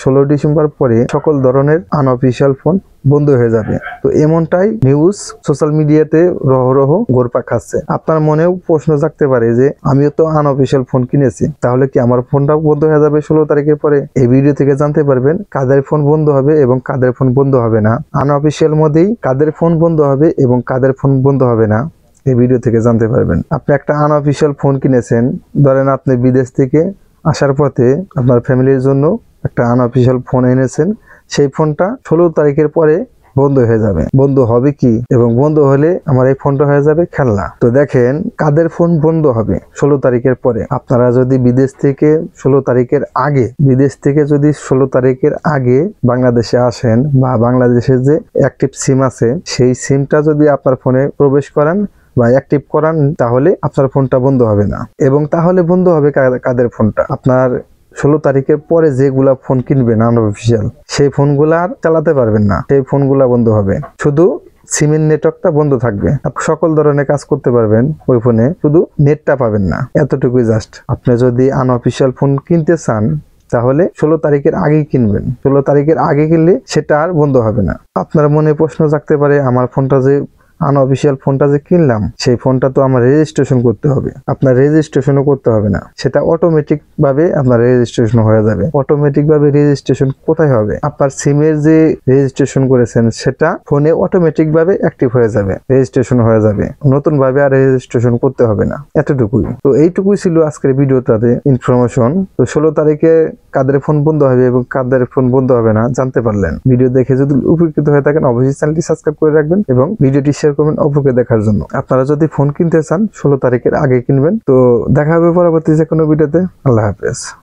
16 December পরে সকল ধরনের আনঅফিসিয়াল ফোন বন্ধ হয়ে যাবে। তো এমনটাই নিউজ সোশ্যাল মিডিয়াতে রহরহ ঘুরপাক খাচ্ছে। আপনার মনেও প্রশ্ন জাগতে পারে যে আমিও তো আনঅফিসিয়াল ফোন কিনেছি, তাহলে কি আমার ফোনটাও বন্ধ হয়ে যাবে 16 তারিখের পরে? এই ভিডিও থেকে জানতে পারবেন কাদের ফোন বন্ধ হবে এবং কাদের ফোন বন্ধ হবে না। আনঅফিসিয়াল মধ্যেই কাদের ফোন বন্ধ হবে এবং কাদের ফোন বন্ধ হবে না এই ভিডিও থেকে জানতে পারবেন। আপনি একটা আনঅফিসিয়াল ফোন কিনেছেন, ধরেন আপনি বিদেশ থেকে আসার পথে আপনার ফ্যামিলির জন্য একটা আনঅফিসিয়াল ফোন এনেছেন, সেই ফোনটা 16 তারিখের পরে বন্ধ হয়ে যাবে। বন্ধ হবে কি এবং বন্ধ হলে আমার এই ফোনটা হয়ে যাবে খেলনা। তো দেখেন কাদের ফোন বন্ধ হবে 16 তারিখের পরে। আপনারা যদি বিদেশ থেকে 16 তারিখের আগে বাংলাদেশে আসেন বা বাংলাদেশের যে অ্যাক্টিভ সিম আছে সেই সিমটা যদি আপনার ফোনে প্রবেশ করান বা অ্যাক্টিভ করান, তাহলে আপনার ফোনটা বন্ধ হবে না। এবং তাহলে বন্ধ হবে কাদের ফোনটা? আপনার 16 তারিখের পরে যেগুলা ফোন কিনবেন আনঅফিসিয়াল, সেই ফোনগুলা আর চালাতে পারবেন না, সেই ফোনগুলা বন্ধ হবে। শুধু সিমের নেটওয়ার্কটা বন্ধ থাকবে, সকল ধরনের কাজ করতে পারবেন ওই ফোনে, শুধু নেটটা পাবেন না। এতটুকুই জাস্ট। আপনি যদি আনঅফিসিয়াল ফোন কিনতে চান তাহলে 16 তারিখের আগেই কিনবেন। 16 তারিখের আগে কিনলে সেটা আর বন্ধ হবে না। আপনার মনে প্রশ্ন জাগতে পারে আমার ফোনটা যে আনঅফিসিয়াল ফোনটা যে কিনলাম সেই ফোনটা তো আমার রেজিস্ট্রেশন করতে হবে। আপনার রেজিস্ট্রেশনও করতে হবে না, সেটা অটোমেটিক ভাবে আপনার রেজিস্ট্রেশন হয়ে যাবে। অটোমেটিক ভাবে রেজিস্ট্রেশন কোথায় হবে? আপনার সিমের যে রেজিস্ট্রেশন করেছেন সেটা ফোনে অটোমেটিক ভাবে অ্যাক্টিভ হয়ে যাবে, রেজিস্ট্রেশন হয়ে যাবে, নতুন ভাবে আর রেজিস্ট্রেশন করতে হবে না। এতটুকুই। তো এইটুকুই ছিল আজকের ভিডিওটাতে ইনফরমেশন। তো 16 তারিখে কাদের ফোন বন্ধ হবে এবং কাদের ফোন বন্ধ হবে না জানতে পারলেন। ভিডিও দেখে যদি উপকৃত হয়ে থাকেন অবশ্যই চ্যানেলটি সাবস্ক্রাইব করে রাখবেন এবং ভিডিওটি শেয়ার করবেন অপরকে দেখার জন্য। আপনারা যদি ফোন কিনতে চান 16 তারিখের আগে কিনবেন। তো দেখা হবে পরবর্তী যে কোনো ভিডিওতে। আল্লাহ হাফেজ।